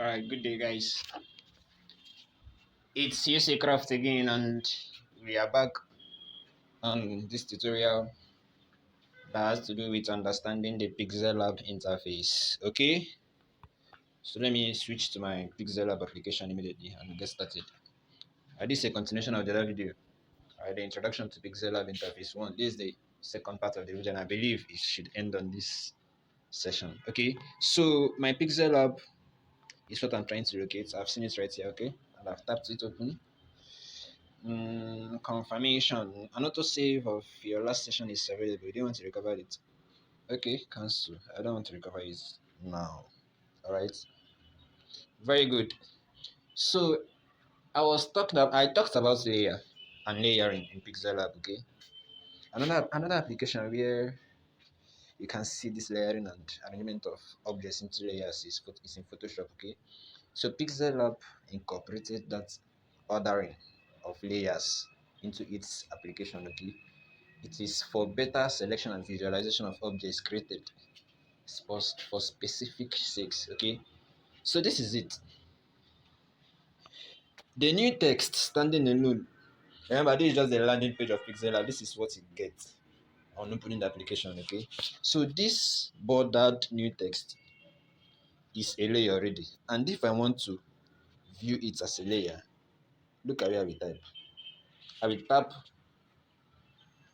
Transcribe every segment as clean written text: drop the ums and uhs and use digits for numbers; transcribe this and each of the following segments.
Alright, good day guys. It's UC Craft again and we are back on this tutorial that has to do with understanding the Pixellab interface. Okay, so let me switch to my Pixellab application immediately and get started. This is a continuation of the other video. The introduction to Pixellab interface 1. This is the second part of the video and I believe it should end on this session. Okay, so my Pixellab is what I'm trying to locate. I've seen it right here, okay, and I've tapped it open. Confirmation. An autosave of your last session is available. You don't want to recover it. Okay, cancel. I don't want to recover it now. Alright. Very good. So I talked about layer and layering in Pixellab, okay? Another application where you can see this layering and arrangement of objects into layers is in Photoshop, okay? So Pixellab incorporated that ordering of layers into its application, okay? It is for better selection and visualization of objects created for specific sakes, okay? So this is it. The new text standing alone. Remember, this is just the landing page of Pixellab. This is what you get on opening the application, okay? So this bordered new text is a layer already. And if I want to view it as a layer, look at where we type. I will tap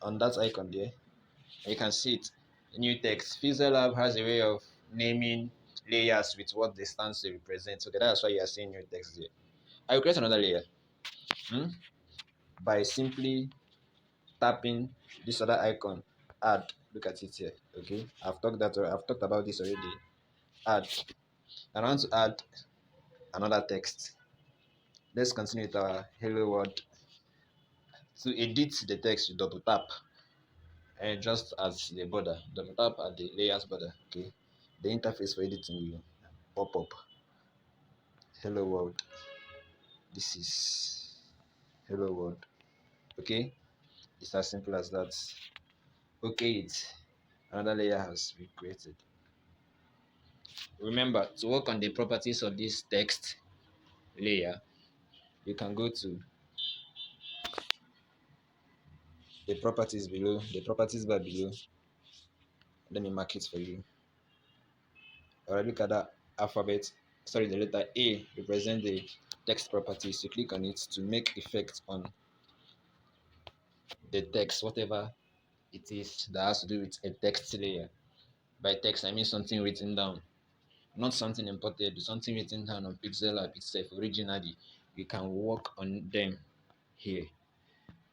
on that icon there. You can see it. New text. Pixellab has a way of naming layers with what they stand to represent. Okay, that's why you are seeing new text there. I will create another layer by simply tapping this other icon. Add. Look at it here. Okay, I've talked about this already. Add. I want to add another text. Let's continue with our hello world. To edit the text, you double tap. And just as the border, double tap at the layers border. Okay, the interface for editing will pop up. Hello world. This is hello world. Okay, it's as simple as that. Okay, another layer has been created. Remember, to work on the properties of this text layer, you can go to the properties below, the properties bar below. Let me mark it for you. Alright, look at that alphabet. Sorry, the letter A represents the text properties. You click on it to make effect on the text, whatever it is that has to do with a text layer. By text, I mean something written down, not something imported, something written down on Pixellab itself originally. You can work on them here.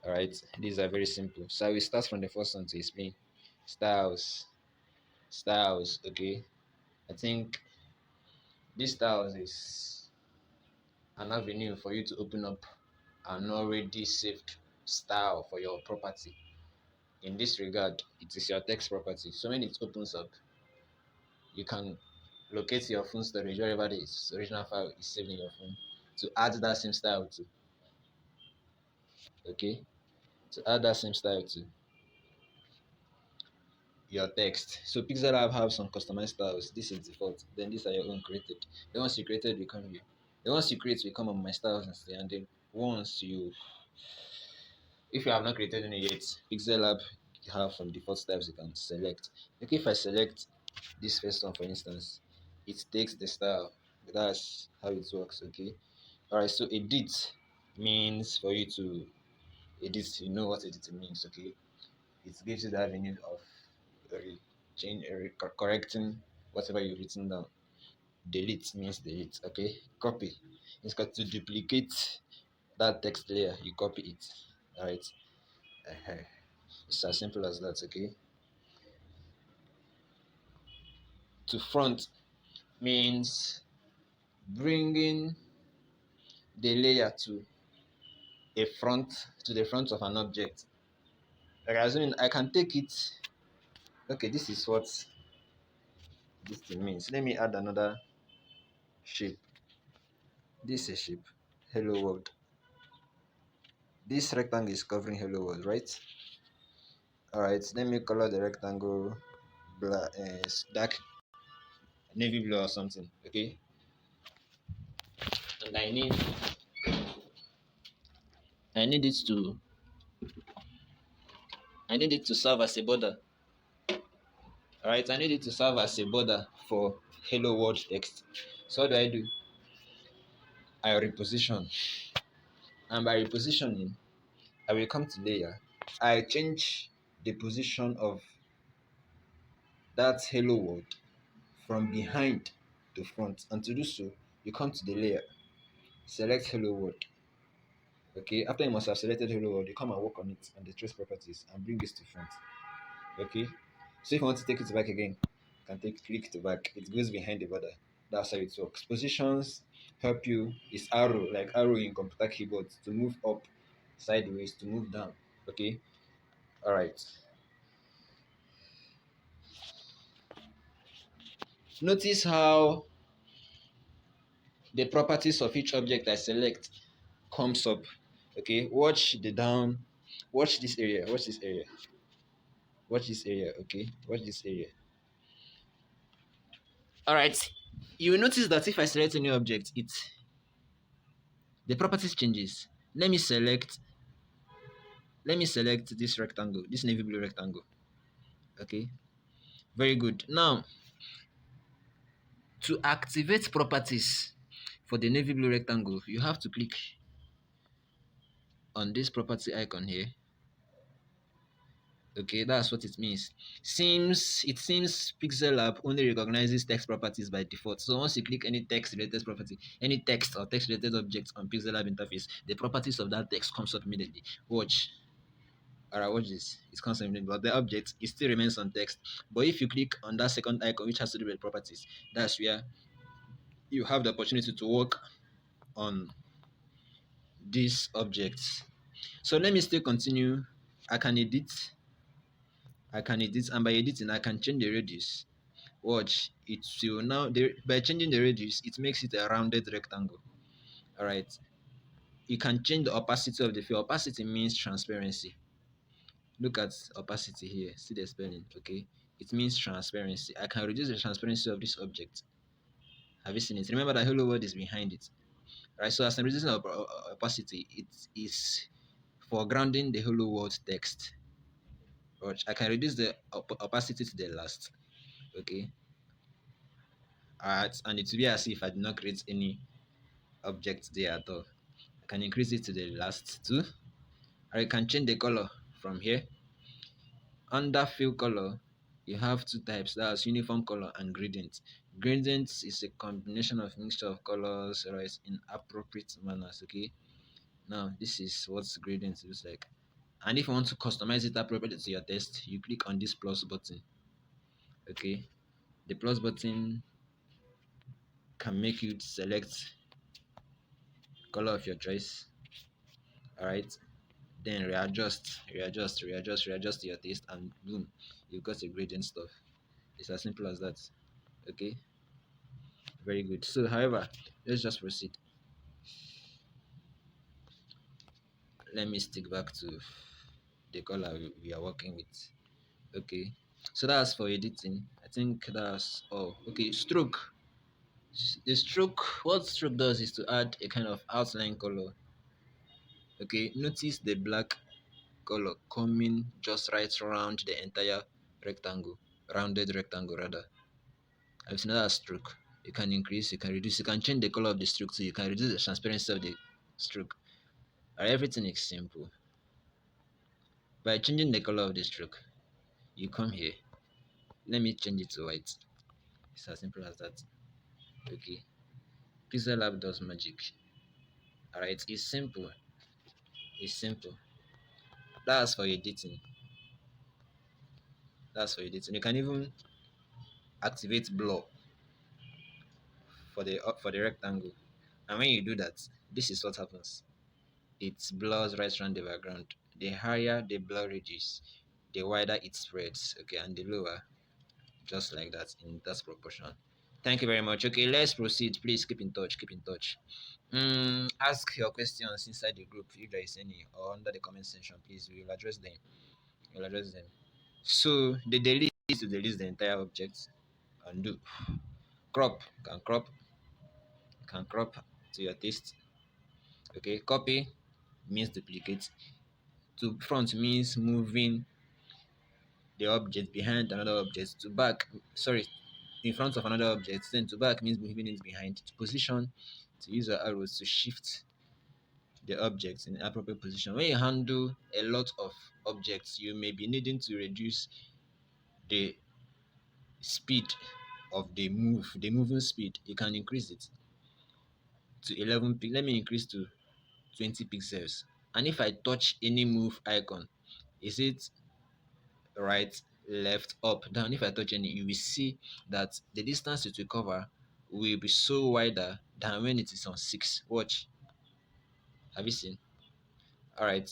Alright, these are very simple. So we start from the first one to explain. Styles. Okay. I think this styles is an avenue for you to open up an already saved style for your property. In this regard, it is your text property. So when it opens up, you can locate your phone storage wherever the original file is saved in your phone to add that same style to. Okay, to add that same style to your text. So Pixellab have some customized styles. This is default. Then these are your own created. The ones you created will come here. The ones you create will come on my styles instead. And then once you, if you have not created any yet, Pixellab you have some default styles you can select. Okay, if I select this first one for instance, it takes the style. That's how it works. Okay. Alright, so edit means for you to edit, you know what editing means, okay? It gives you the avenue of correcting whatever you've written down. Delete means delete, okay? Copy. It's got to duplicate that text layer, you copy it. Alright. It's as simple as that, okay? To front means bringing the layer to the front of an object. Like assuming I can take it. Okay, this is what this thing means. Let me add another shape. This is a shape. Hello world. This rectangle is covering hello world, right? Alright, let me color the rectangle black, dark navy blue or something. Okay. and I need it to I need it to serve as a border. Alright, I need it to serve as a border for hello world text. So what do? I reposition. And by repositioning, I will come to layer. I change the position of that hello world from behind to front. And to do so, you come to the layer, select hello world. Okay, after you must have selected hello world, you come and work on it and the trace properties and bring this to front. Okay, so if you want to take it back again, you can click to back. It goes behind the border. That's how it works. Positions help you. It's arrow, like arrow in computer keyboard, to move up, sideways, to move down. Okay, all right. Notice how the properties of each object I select comes up. Okay, watch the down. Watch this area. Watch this area. Watch this area. Okay, watch this area. All right. You will notice that if I select a new object, the properties changes. Let me select this rectangle, this navy blue rectangle. Okay, very good. Now, to activate properties for the navy blue rectangle, you have to click on this property icon here. Okay, that's what it means. It seems Pixellab only recognizes text properties by default. So once you click any text related property, any text or text related object on Pixellab interface, the properties of that text comes up immediately. Watch. Alright, watch this. It comes up immediately, but the object it still remains on text. But if you click on that second icon, which has to do with properties, that's where you have the opportunity to work on these objects. So let me still continue. I can edit. And by editing, I can change the radius. Watch, it will now, by changing the radius, it makes it a rounded rectangle. All right. You can change the opacity of the field. Opacity means transparency. Look at opacity here. See the spelling. Okay. It means transparency. I can reduce the transparency of this object. Have you seen it? Remember that hello world is behind it. Right. So as I'm reducing opacity, it is foregrounding the hello world text. Watch. I can reduce the opacity to the last. Okay. Alright. And it will be as if I did not create any object there at all. I can increase it to the last two. Or you can change the color from here. Under fill color, you have two types. That's uniform color and gradient. Gradient is a combination of mixture of colors, right, in appropriate manners. Okay. Now this is what gradient looks like. And if you want to customize it appropriately to your test, you click on this plus button. Okay. The plus button can make you select color of your choice. Alright. Then readjust to your taste, and boom, you've got a gradient stuff. It's as simple as that. Okay, very good. So however, let's just proceed. Let me stick back to the color we are working with. Okay, so that's for editing. I think that's all. Okay, stroke. The stroke, what stroke does is to add a kind of outline color. Okay, notice the black color coming just right around the entire rectangle, rounded rectangle rather. I've seen another stroke. You can increase, you can reduce, you can change the color of the stroke, so you can reduce the transparency of the stroke. Everything is simple. By changing the color of the stroke, you come here. Let me change it to white. It's as simple as that. Okay. Pixellab does magic. Alright, it's simple. It's simple. That's for editing. That's for editing. You can even activate blur for the rectangle. And when you do that, this is what happens. It blurs right around the background. The higher the blur reaches, the wider it spreads. Okay, and the lower, just like that, in that proportion. Thank you very much. Okay, let's proceed. Please keep in touch. Keep in touch. Ask your questions inside the group if there is any, or under the comment section. Please, we will address them. We'll address them. So the delete is to delete the entire object. Undo. Crop. Can crop to your taste. Okay, copy means duplicate. To front means moving the object behind another object. To back, sorry, in front of another object. Then to back means moving it behind. To position, to use your arrows to shift the objects in appropriate position. When you handle a lot of objects, you may be needing to reduce the speed of the moving speed. You can increase it to 11 pixels. Let me increase to 20 pixels. And if I touch any move icon, is it right, left, up, down? If I touch any, you will see that the distance it will cover will be so wider than when it is on 6. Watch. Have you seen? All right.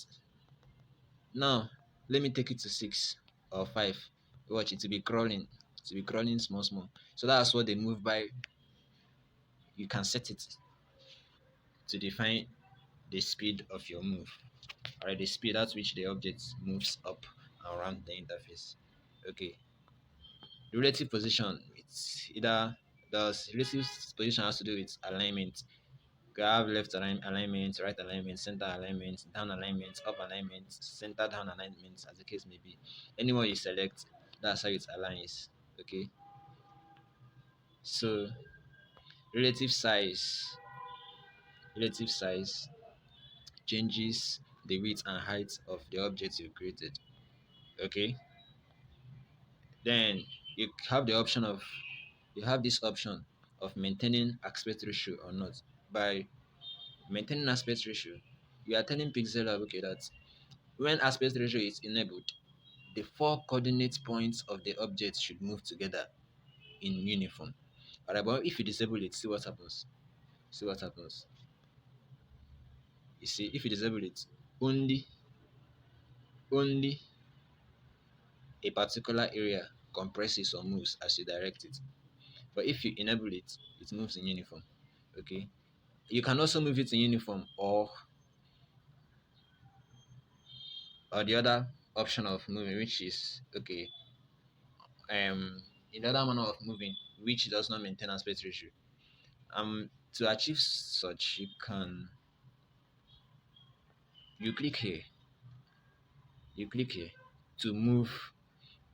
Now, let me take it to 6 or 5. Watch, it will be crawling. It will be crawling small, small. So that's what they move by. You can set it to define the speed of your move. All right, the speed at which the object moves up around the interface. Okay, the relative position, it's either the relative position has to do with alignment. You have left alignment, right alignment, center alignment, down alignment, up alignment, center down alignment, as the case may be. Anyone you select, that's how it aligns. Okay, so relative size, relative size changes the width and height of the object you created. Okay, then you have this option of maintaining aspect ratio or not. By maintaining aspect ratio, you are telling Pixellab, okay, that when aspect ratio is enabled, the four coordinate points of the object should move together in uniform. Alright, but if you disable it, see what happens. See what happens. You see, if you disable it, only a particular area compresses or moves as you direct it. But if you enable it, it moves in uniform. Okay. You can also move it in uniform, or the other option of moving, which is okay. In the other manner of moving, which does not maintain aspect ratio. To achieve such, you click here, you click here to move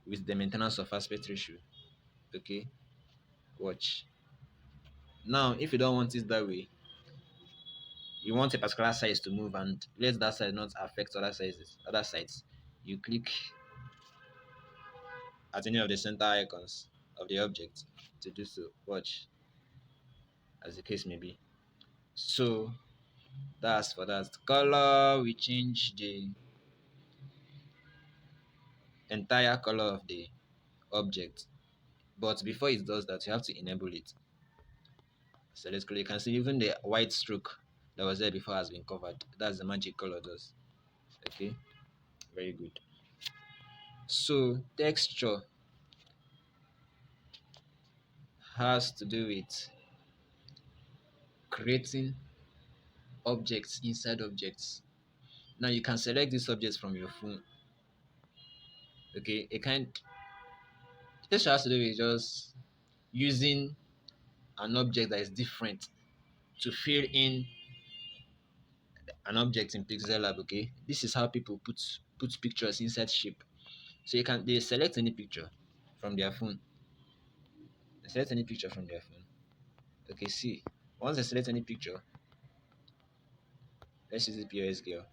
with the maintenance of aspect ratio. Okay, watch. Now, if you don't want it that way, you want a particular size to move, and let that size not affect other sides. You click at any of the center icons of the object to do so. Watch, as the case may be. So that's for that. Color, we change the entire color of the object, but before it does that, you have to enable it. So let's click. You can see even the white stroke that was there before has been covered. That's the magic color does. Okay, very good. So texture has to do with creating objects inside objects. Now you can select these objects from your phone. Okay, it kind texture has to do with just using an object that is different to fill in an object in Pixellab. Okay, this is how people put pictures inside shape. So they select any picture from their phone. They select any picture from their phone. Okay, see, once they select any picture, let's use the POS girl.